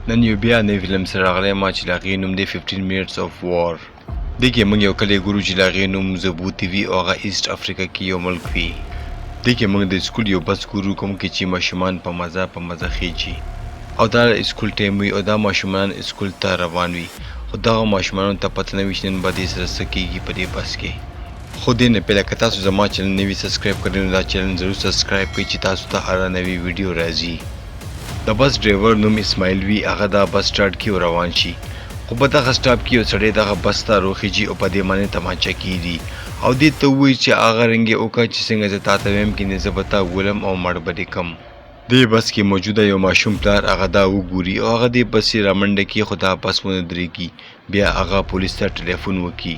نن یو بیا نوی فلم سره راغلی ما چې لاغې نوم دی 15 minutes of war. دې کې موږ یو کلی ګورو چې لاغې نوم زبوتي وي او هغه ایسټ افریقا کې یو ملک وي. دې کې موږ د سکول یو بس ګورو کوم کې چې ماشومان په مزه خېجي او دا سکول ټایم وي او دا ماشومان سکول ته روان وي خو دغه ماشومانو ته پته نه وي چې نن به دې سره څه کېږي په دې بس کې. خو دې نه پهله که تاسو زما چینل نوي سبسکرایب کړئ نو دا چینل ضرور سبسکرایب کړئ چې تاسو ته هر نوی ویډیو راځي. د بس ډرایور نوم اسماعیل وي هغه دا بس سټارټ کړي او روان شي خو په دغه سټاپ کې یو سړی دغه بس ته روخیږي او په دې باندې تماچه کېږي او دې ته ووایي چې هغه رنګ یې وکړه چې څنګه زه تا ته ویم کینې زه به تا ولم او مړ به دې کم. دې بس کې موجوده یو ماشوم پلار هغه دا وګوري او هغه دې بس یې رامنډه کړي خو دا بس ونه درېږي. بیا هغه پولیس ته ټلیفون وکړي.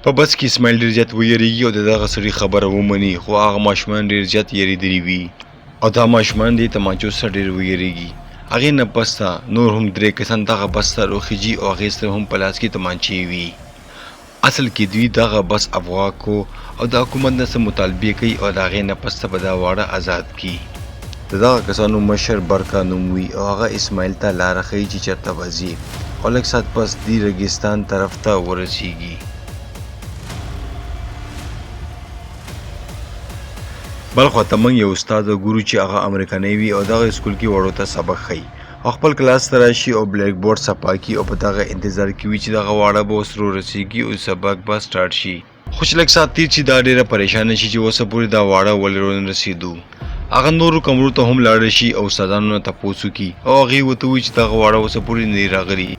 په بس کې اسماعیل ډېر زیات ویریږي او د دغه سړي خبره ومني خو هغه ماشومان ډېر زیات یریدلي وي او دا ماشومان دې تماچو سره ډېر ویریږي. هغې نه پس ته نور هم 3 کسان دغه بس ته روخیږي او هغې سره هم په لاس کې تمانچې وي. اصل کې دوی دغه بس افغوا کو او د حکومت نه څه مطالبې کوي او د هغې نه پس ته به دا واړه آزاد کړي. د دغه کسانو مشر برکا نوم وي او هغه اسماعیل ته لاره ښیي چې چېرته به ځي او لږ ساعت پس دوی ریګستان طرف ته ورسیږي. بل خوا ته موږ یو استاد ګورو چې هغه امریکایي وي او دغه سکول کې وړو ته سبق ښیي او خپل کلاس ته راشي او بلیک بورډ صفا کړي او په دغه انتظار کې وي چې دغه واړه به اوس ورسیږي او سبق به سټارټ شي. خو چې لږ ساعت تېر شي دا ډېره پریشانه شي چې اوسه پورې دا واړه ولې ونه رسېدو. هغه نورو کمرو ته هم لاړ شي او استادانو نه تپوس وکړي او هغې ورته ووایي چې دغه واړه اوسه پورې نه دي راغلي.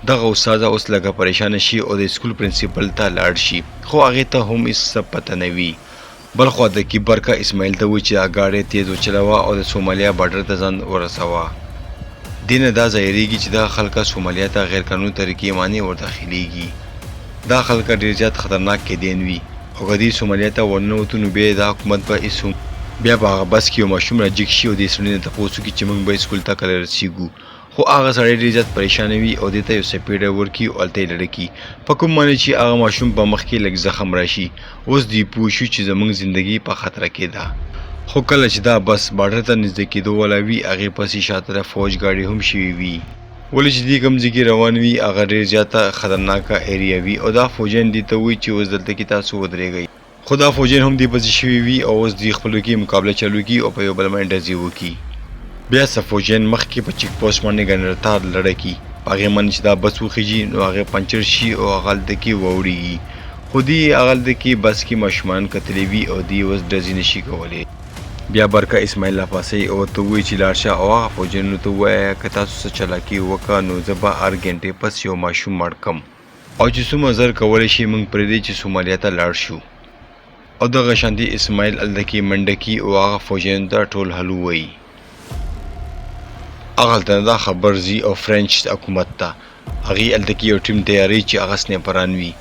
دغه استاده اوس لږه پریشانه شي او د سکول پرنسپل ته لاړ شي خو هغې ته هم هېڅ څه پته نه وي. بل خوا د کې برکه اسماعیل ته وایي چې دا ګاډی تیز وچلوه او د سومالیا بارډر ته ځان ورسوه. دې نه دا ظاهرېږي چې دا خلکه سومالیا ته غیر قانوني طریقې باندې ورداخلېږي. دا خلکه ډېر زیات خطرناک قیدیان وي او که دوی سومالیا ته ورننوتو نو بیا دا حکومت به هېڅ هم بیا به هغه بس کې یو ماشوم راجګ شي او دې سړي نه تپوس وکړي چې موږ به سکول ته کله رسېږو. خو هغه سړی ډېر زیات پریشانه وي او دې ته یو سپیډر ورکړي او هلته یې لړه کړي په کوم باندې چې هغه ماشوم په مخ کې لږ زخم راشي. اوس دوی پوه شو چې زموږ زندګي په خطره کې ده. خو کله چې دا بس بارډر ته نږدې کېدو والا وي هغې پسې شاته فوج ګاډي هم شوي وي ولې چې دې کوم ځای کې روان وي هغه ډېر زیاته خطرناکه ایریا وي او دا فوجیان دې ته وایي چې اوس دلته کې تاسو ودرېږئ. خو دا فوجیان هم دې پسې شوي وي او اوس دوی خپلو کې مقابله چلو کړي او په یو بل باندې ډزې وکړي. بیا څه فوجیان مخکې په چیک پوسټ باندې ګنرتار لړه کړي په هغې باندې چې دا بس وخیږي نو هغې پنچر شي او هغه هلته کې واوړېږي. خو دوی هغه هلته کې بس کې ماشومان کتلې وي او دوی اوس ډزې نشي کولی. بیا برکه اسماعیل راپاڅوي او ورته ووایي چې لاړ شه او هغه فوجیانو ته ووایه که تاسو څه چلاکي وکړه نو زه به هر ګنټې پس یو ماشوم مړ کړم او چې څومره زر کولی شي موږ پرېږدئ چې سومالیا ته لاړ شو. او دغه شانتې اسماعیل هلته کې منډه کړي او هغه فوجیانو ته ټول حل ووایي. هغه هلته دا خبر ځي او فرینچ حکومت ته هغې هلته کې یو ټیم تیاری چې هغه سنیپران وي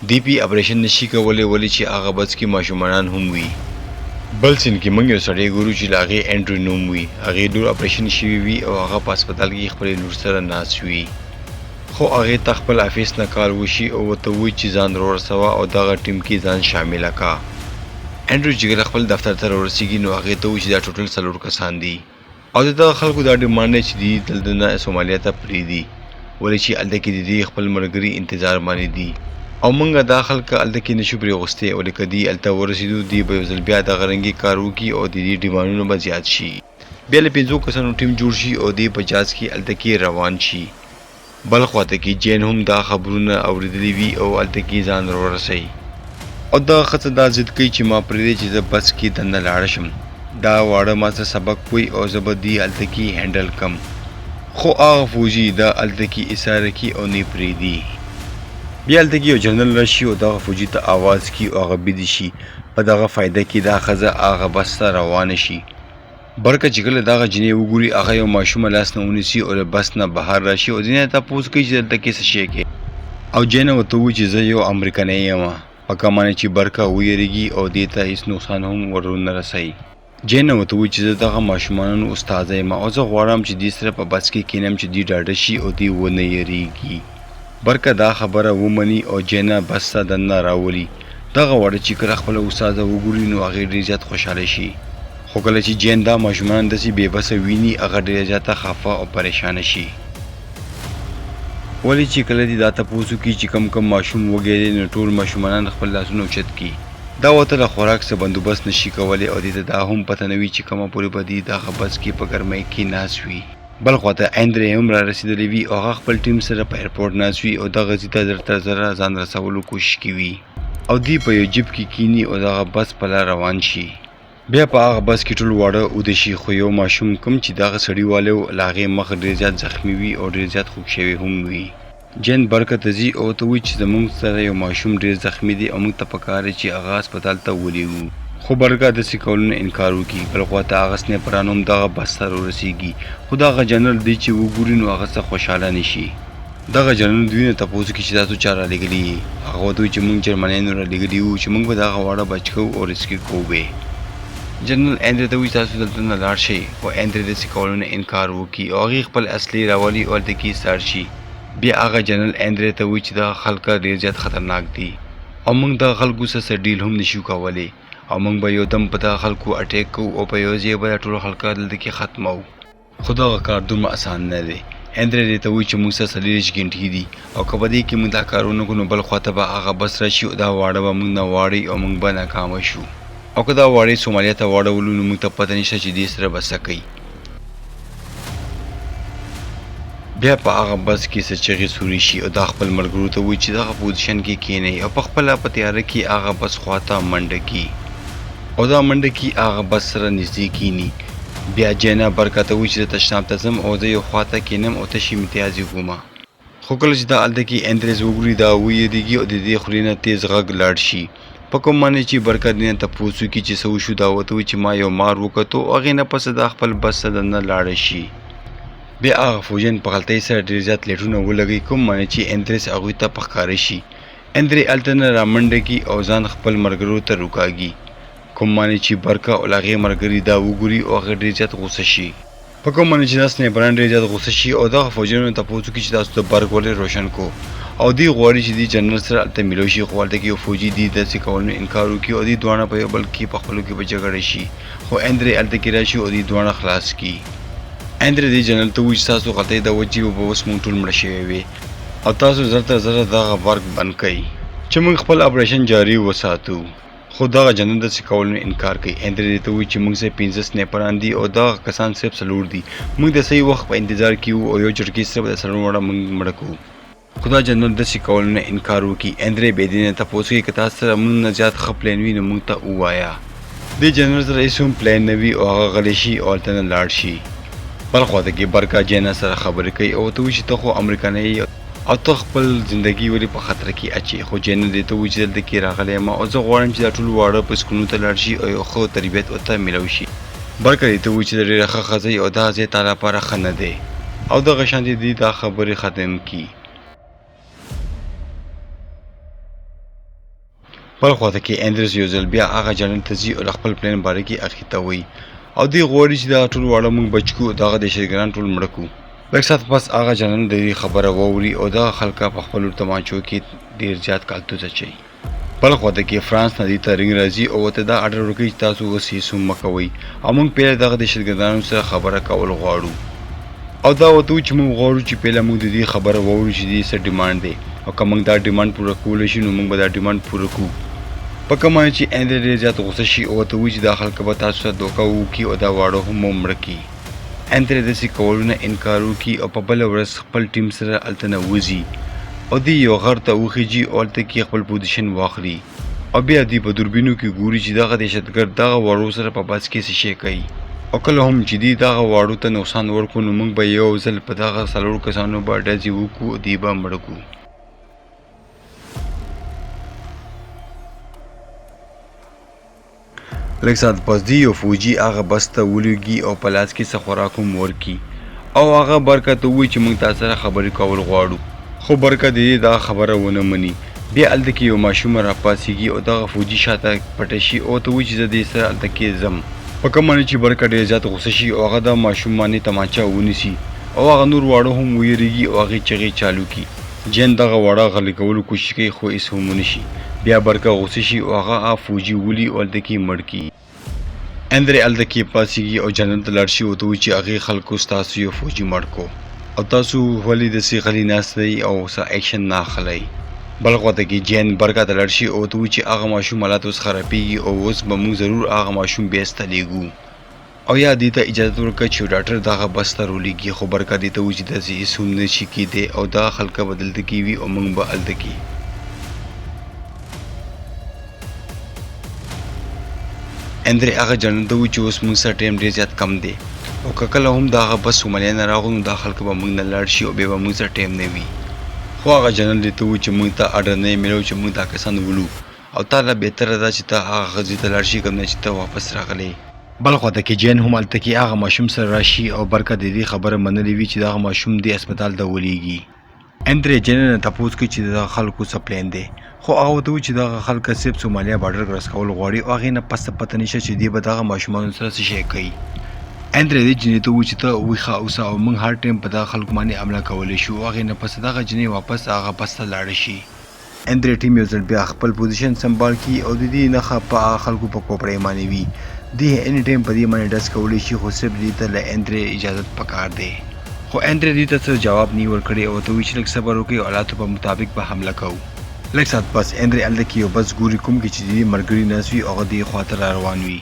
دی پې اپریشن نشي کولی ولې چې هغه بس کې ماشومانان هم وي. بل سین کې موږ یو سړی ګورو چې د هغې انډریو نوم وي هغې لور اپریشن شوي وي او هغه په هسپتال کې خپلې لور سره ناست وي. خو هغې ته خپل افیس نه کار وشي او ورته ووایي چې ځان راورسوه او دغه ټیم کې ځان شامله کړه. انډریو چې کله خپل دفتر ته راورسېږي نو هغې ته ووایي چې دا ټوټل 4 کسان دي او د دغه خلکو دا ډیمانډ دی چې دوی دلته نه سومالیا ته پرېږدي ولې چې هلته کې د دې خپل ملګري انتظار باندې دي او موږ دا خلک هلته کې نشو پرېغوستی ولې که دوی هلته ورسېدو دوی به یو ځل بیا دغه رنګې کار وکړي او د دې ډیمانډونه به زیات شي. بیا له 5 کسانو ټیم جوړ شي او دوی په جاز کې هلته کې روان شي. بل خواته کې جین هم دا خبرونه اورېدلي وي او هلته کې ځان راورسوي او دغه ښځه دا ضد کوي چې ما پرېږدی چې زه بس کې دننه لاړه شم دا واړه ما څه سبق وایي او زه به دوی هلته کې هینډل کړم. خو هغه فوجي دا هلته کې ایساره کړي او نه یې پرېږدي. بیا هلته کې یو جنرل راشي او دغه فوجي ته آواز کړي او هغه بیده شي. په دغه فایده کې دا ښځه هغه بس ته روانه شي. برکه چې کله دغه جینۍ وګوري هغه یو ماشوم لاس نه ونیسي او له بس نه بهر راشي او ځینې تپوس کوي چې دلته کې څه شی کوي او جینه ورته وایي چې زه یو امریکایي یم په کومه معنی چې برکه ویریږي او دې ته هېڅ نقصان هم ورونه رسوي. جینه ورته وایي چې زه دغه ماشومانو استاده یم او زه غواړم چې دوی سره په بس کې کښېنم چې دوی ډاډه شي او دوی ونه یریږي. برکه دا خبره ومني او جینه بس ته دننه راولي. دغه واړه چې کله خپله استاده وګوري نو هغې ډېر زیات خوشحاله شي. خو کله چې جین دا ماشومان داسې بې بسه ویني هغه ډېره زیاته خفه او پریشانه شي. ولې چې کله دې دا تپوسو کې چې کم ماشوم وږی دی نو ټول ماشومان خپل لاسونه اوچت کړي دا ورته له خوراک څه بندوبست نشي کولی او دې ته دا هم پته نه وي چې کومه پورې به دې دغه بس کې په ګرمۍ کې ناست وي بل خوا ته اندرې هم را رسېدلی وي او هغه خپل ټیم سره په ایرپورټ ناست وي او دغه ځای ته زر تر زره ځان رسولو کوشش کوي او دوی په یو جیپ کې کینی او دغه بس په لار روان شي بیا په هغه بس کې ټول واړه اوده شي خو یو ماشوم کوم چې دغه سړي والی و له هغې مخ ډېر زیات زخمي وي او ډېر زیات خوږ شوی هم وي جین برکه ته ځي او ته وایي چې زموږ سره یو ماشوم ډېر زخمي دی او موږ ته پکار دی چې هغه هسپتال ته ولېږو خو برکه داسې کولو نه انکار وکړي بل خوا ته هغه سنیپران هم دغه بس ته ورسېږي خو دغه جنرال دی چې وګوري نو هغه څه خوشحاله نه شي دغه جنرال دوی نه تپوس کوي چې تاسو چا رالېږلي یې هغه ورته وایي چې موږ جرمنیانو رالېږلي وو چې موږ به دغه واړه بچ کوو او ریسکیو کوو به جنرال اندرې ته وایي تاسو دلته نه لاړ شئ خو اندرې داسې کولو نه انکار وکړي او هغې خپل اصلي راولي او هلته کې ایستار شي بیا هغه جنرال اندرې ته وایي چې دغه خلک ډېر زیات خطرناک دي او موږ دغه خلکو سره ډیل هم نشو کولی او موږ به یو دم په دغه خلکو اټیک کوو او په یو ځای به دا ټول خلک دلته کې ختموو خو دغه کار دومره اسان نه دی اندرې دې ته وایي چې موږ سره 40 ګنټې دي او که په دې کې موږ دا کار ونه کړو نو بل خوا ته به هغه بس راشي او دا واړه به موږ نه واړوي او موږ به ناکامه شو او که دا واړې سومالیا ته واړولو نو موږ ته پته نشته چې دې سره به څه کوي بیا په هغه بس کې څه چغې سوري شي او دا خپل ملګرو ته وایي چې دغه پوزیشن کې کښېنئ او په خپله په تیاره کې هغه بس خواته منډه کړي او دا منډه کې هغه بس سره نږدې کښېني بیا جینا برکه ته وایي چې زه تشناب ته ځم او زه یو خواته کښېنم او تشې امتیازې وګومه خو کله چې دا هلته کې اندرېز وګوري دا ویرېږي او د دې خولې نه تیز غږ لاړ شي په کوم معنی چې برکه دې نه تپوس وکړي چې څه وشو دا ورته وایي چې ما یو مار وکتو او هغې نه پسه دا خپل بس ته دننه لاړه شي بیا هغه فوجیان په غلطۍ سره ډېر زیات لیټونه ولګوي کوم معنی چې اندرېس هغوی ته په ښکاره شي اندرې هلته نه رامنډه کړي او ځان خپل ملګرو ته روکاږي کوم معنی چې برکه او له هغې ملګري دا وګوري او هغه ډېر زیات غوسه شي په کوم معنی چې دا سنیپران ډېر زیات غوسه شي او دغه فوجیانو ته تپوس وکړي چې تاسو د برق ولې روشن کو او دوی غواړي چې دوی جنرال سره هلته میلاو شي خو هلته کې یو فوجي دوی داسې کولو انکار وکړي او دوی دواړه په یو بل کې په خپلو کې به جګړه شي خو اندرې هلته کې راشي او دوی دواړه خلاص کړي اندرې دې جنرال ته وایي چې تاسو غلطۍ د وجې به اوس موږ ټول مړه شوي وي او تاسو زر تر زره دغه ورک بند کړئ چې موږ خپل اپریشن جاري وساتو خو دغه جنرال داسې کولو نه انکار کوي اندرې دې ته وایي چې موږ سره 15 سنیپران دي او دغه کسان صرف 4 دي موږ د صحیح وخت په انتظار کې وو او یو جرګې سره به د 4 وړه موږ مړه کوو خو دا جنرال داسې کولو نه انکار وکړي اندرې بېدې نه تپوس کوي که تاسو سره موږ نه زیات ښه پلان وي نو موږ ته ووایه دې جنرال سره هېڅ هم پلان نه وي او هغه غلی شي او هلته نه لاړ شي بل خوا ته کې برکه جینا سره خبرې کوي او ورته وایي چې ته خو امریکانی یې او ته خپل زندګي ولې په خطر کې اچي خو جینا دې ته وایي چې دلته کې راغلی یم او زه غواړم چې دا ټول واړه په سکونو ته لاړ شي او یو ښه تربیت ورته میلاو شي برکه دې ته وایي چې ډېره ښه ښځه او دا ځای تا لپاره ښه نه دی او دغه شانتې دوی دا خبرې ختم کړي بل خوا ته کې اندرس یو ځل بیا هغه جنرال ته ځي او له خپل پلان باره کې هغې ته وایي او دوی غواړي چې دا ټول واړه موږ بچ کړو دغه دهشتګردان ټول مړه کړو لږ ساعت پس هغه جنرال د دې خبره واوري او دغه خلکه په خپلو تمانچو کې ډېر زیات کالتوس اچوي بل خوا ته کې فرانس نه دوی ته رنګ راځي او ورته دا اډر ورکوي چې تاسو اوس هېڅ هم مه کوئ او موږ پیله دغه دهشتګردانو سره خبره کول غواړو او دا ورته وایي چې موږ غواړو چې پیله موږ د دې خبره واورو چې دې څه ډیمانډ دی او که موږ دا ډیمانډ پوره کولی شي نو موږ به دا ډیمانډ پوره کړو په کوم معنی چې اندرې ډېر زیات غوسه شي او ورته وایي چې دا خلک به تاسو سره دوکه وکړي او دا واړه هم مړه کړي اندرې داسې کولو نه انکار وکړي او په بله ورځ خپل ټیم سره هلته نه وځي او دوی یو غر ته وخیږي او هلته کې خپل پوزیشن واخلي او بیا دوی په دوربینو کې ګوري چې دغه دهشتګرد دغه واړو سره په بس کې څه شی کوي او کله هم چې دوی دغه واړو ته نقصان ورکړو نو موږ به یو ځل په دغه 4 کسانو به ډزې وکړو او دوی به مړه کړو لږ ساعت پس دی یو فوجي هغه بس ته ولېږي او په لاس کې څه خوراک هم ورکړي او هغه برکه ته ووایي چې موږ تا سره خبرې کول غواړو خو برکه د دې دا خبره ونه مني بیا هلته کې یو ماشوم راپاڅېږي او دغه فوجي شاته پټه شي او ورته وایي چې زه دې سره هلته کې ځم په کوم معنی چې برکه ډېر زیات غوسه شي او هغه د ماشوم باندې تماچه ونیسي او هغه نور واړه هم ویرېږي او هغې چغې چالو کړي جین دغه واړه غلی کولو کوشش کوي خو هېڅ هم ونه شي بیا برکه غوسه شي او هغه فوجي ولي او هلته کې مړ کړي اندرې هلته کې پاڅېږي او جنرال ته لاړ شي ورته وایي چې هغې خلکو ستاسو یو فوجي مړ کړو او تاسو ولې داسې غلي ناست دی او څه اکشن نه اخلئ. بل خواته کې جین برګه ته لاړ شي او ورته ووایي چې هغه ماشوم حالات اوس خرابېږي او اوس به موږ ضرور هغه ماشوم بیرته لیږو او یا دې ته اجازه ورکړه چې ډاکټر دغه بس ته راولېږي. خو برګه دې ته ووایي چې داسې هېڅ هم نه شي کېدی او دغه خلکه به دلته کې وي او موږ به هلته کې. اندرې هغه جنرال ته ووایي چې اوس موږ سره ټایم ډېر زیات کم دی او که کله هم دغه بس سومالیا نه راغلو نو دا خلک به موږ نه لاړ شي او بیا به موږ سره ټایم نه وي. خو هغه جنرال دې ته ووایي چې موږ ته اډر نه یې میلاو چې موږ دا کسان ولو او تا له بهتره ده چې ته هغه ښځې ته لاړ شي کوم نه چې ته واپس راغلی. بل خواته کې جین هم هلته کې هغه ماشوم سره راشي او برکه د دې خبره منلې وي چې دغه ماشوم دې هسپتال ته ولېږي. اندرې جین نه تپوس کوي چې دغه خلکو څه پلان دی خو هغه ورته وایي چې دغه خلک صرف سومالیا بارډر کراس کول غواړي او هغې نه پس پته نشته چې دوی به دغه ماشومانو سره څه شی کوي. اندرې دې جینۍ ته ووایي چې ته ویښه اوسه او موږ هر ټایم په دغه خلکو باندې حمله کولی شو. هغې نه پس دغه جینۍ واپس هغه بس ته لاړه شي. اندرې ټیم یو ځل بیا خپل پوزیشن سمبال کړي او د دې نښه په هغه خلکو په کوپړۍ باندې وي. دې اني ټایم په دې باندې ډز کولی شي خو صرف دې ته له اندرې اجازت پکار دی. خو اندرې دې ته څه جواب نه ورکړی او ورته وایي چې لږ صبر وکړئ او حالاتو په مطابق به حمله کوو. لږ ساعت پس اندرې هلته کې یو بس ګوري کوم کې چې د دې ملګري ناست وي او هغه دې خواته را روان وي.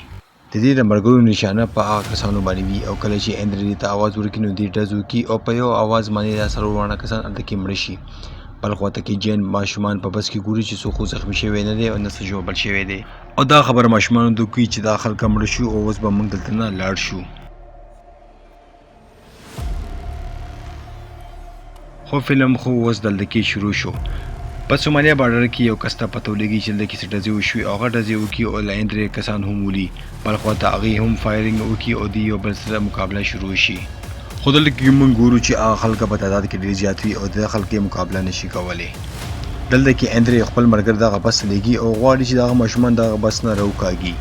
د دې د ملګرو نشانه په هغه کسانو باندې وي او کله چې اندرې دې ته اواز ورکړي نو دې ډز وکړي او په یو اواز باندې دا څلور واړه کسان هلته کې مړه شي. بل خواته کې جین ماشومان په بس کې ګوري چې څوک خو زخمي شوی نه دی او نه څه ژوبل شوی دی او دا خبره ماشومانو ته کوي چې دا خلک مړه شو او اوس به موږ دلته نه لاړ شو. خو فلم خو اوس دلته کې شروع شو. په سومالیا بارډر کې یو کس ته پته ولګي چې دلته کې څه ډزې وشوې او هغه ډزې وکړي او له اندرې کسان هم ولي. بل خواته هغې هم فایرنګ وکړي او د یو بل سره مقابله شروع شي. خو دلته کې موږ ګورو چې هغه خلکه په تعداد کې ډېر زیات وي او د خلک یې مقابله نشي کولی. دلته کې اندرې خپل ملګري دغه بس ته لیږي او غواړي چې دغه ماشومان دغه بس نه راوکاږي.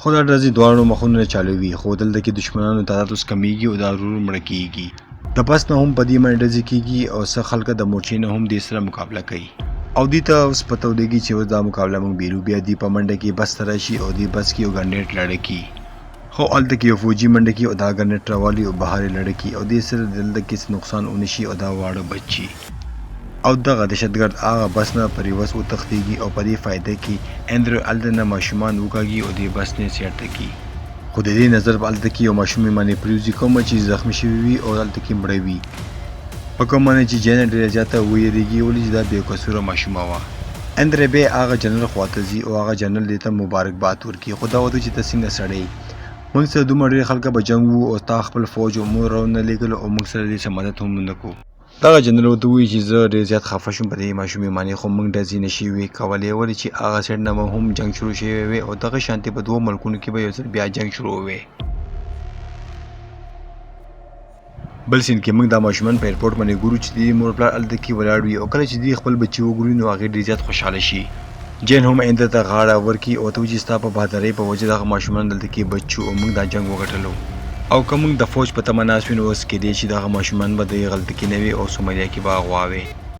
خو دا ډزې دواړو مخونو نه چالو وي خو دلته کې دشمنانو تعداد اوس کمیږي او دا ورو مړه کېږي. د بس نه هم په دې باندې ډزې کېږي او څه خلکه د مورچې نه هم دې سره مقابله کوي او دې ته اوس پته ولګي چې اوس دا مقابله موږ بیرو. بیا دې په منډه کې بس ته راشي او دې بس کې یو ګرنیټ لړه کړي. خو هلته کې یو فوجي منډه کړي او دا ګرنیټ راوالي او بهر یې لړه کړي او دې سره دلته کې څه نقصان ونه شي او دا واړه بچ شي او دغه دهشتګرد هغه بس نه په ریورس وتښتېږي او په دې فایده کې اندرې هلته نه ماشومان وکاږي او دې بس نه سیرته کړي. خو د دې نظر په هلته کې یو ماشوم یې باندې پرېوځي کومه چې زخمي شوي وي او هلته کې مړه وي په کوم باندې چې جین ډېره زیاته ویرېږي ولې چې دا بې قصوره ماشومه وه. اندرې بیا هغه جنرال خواته ځي او هغه جنرال دې ته مبارکباد ورکړي. خو دا وته چې ته څنګه سړی موږ سره دومره ډېر خلکه به جنګ وو او تا خپل فوج او مور راونه لېږلو او موږ سره دې څه مدد هم نه کوو. دغه جنرال ورته ووایي چې زه ډېر زیات خفه شوم په دې ماشومې باندې خو موږ ډزې نه شي وې کولی ولې چې هغه سایډ نه به هم جنګ شروع شوی وی او دغه شانتې په دوو ملکونو کې به یو ځل بیا جنګ شروع وی. بل سین کې موږ دا ماشومان په ایرپورټ باندې ګورو چې د دې مور پلار هلته کې ولاړ وي او کله چې دوی خپل بچي وګوري نو هغې ډېر زیات خوشحاله شي. جین هم اندر ته غاړه ورکړي او ورته وایي چې ستا په بهادرۍ په وجه دغه ماشومان دلته کې بچ شو او موږ دا جنګ وګټلو او که موږ د فوج په تمه ناست وي نو اوس کېدی چې دغه ماشومان به د غلطه کې نه وي او سومالیا کې به اغوا وي.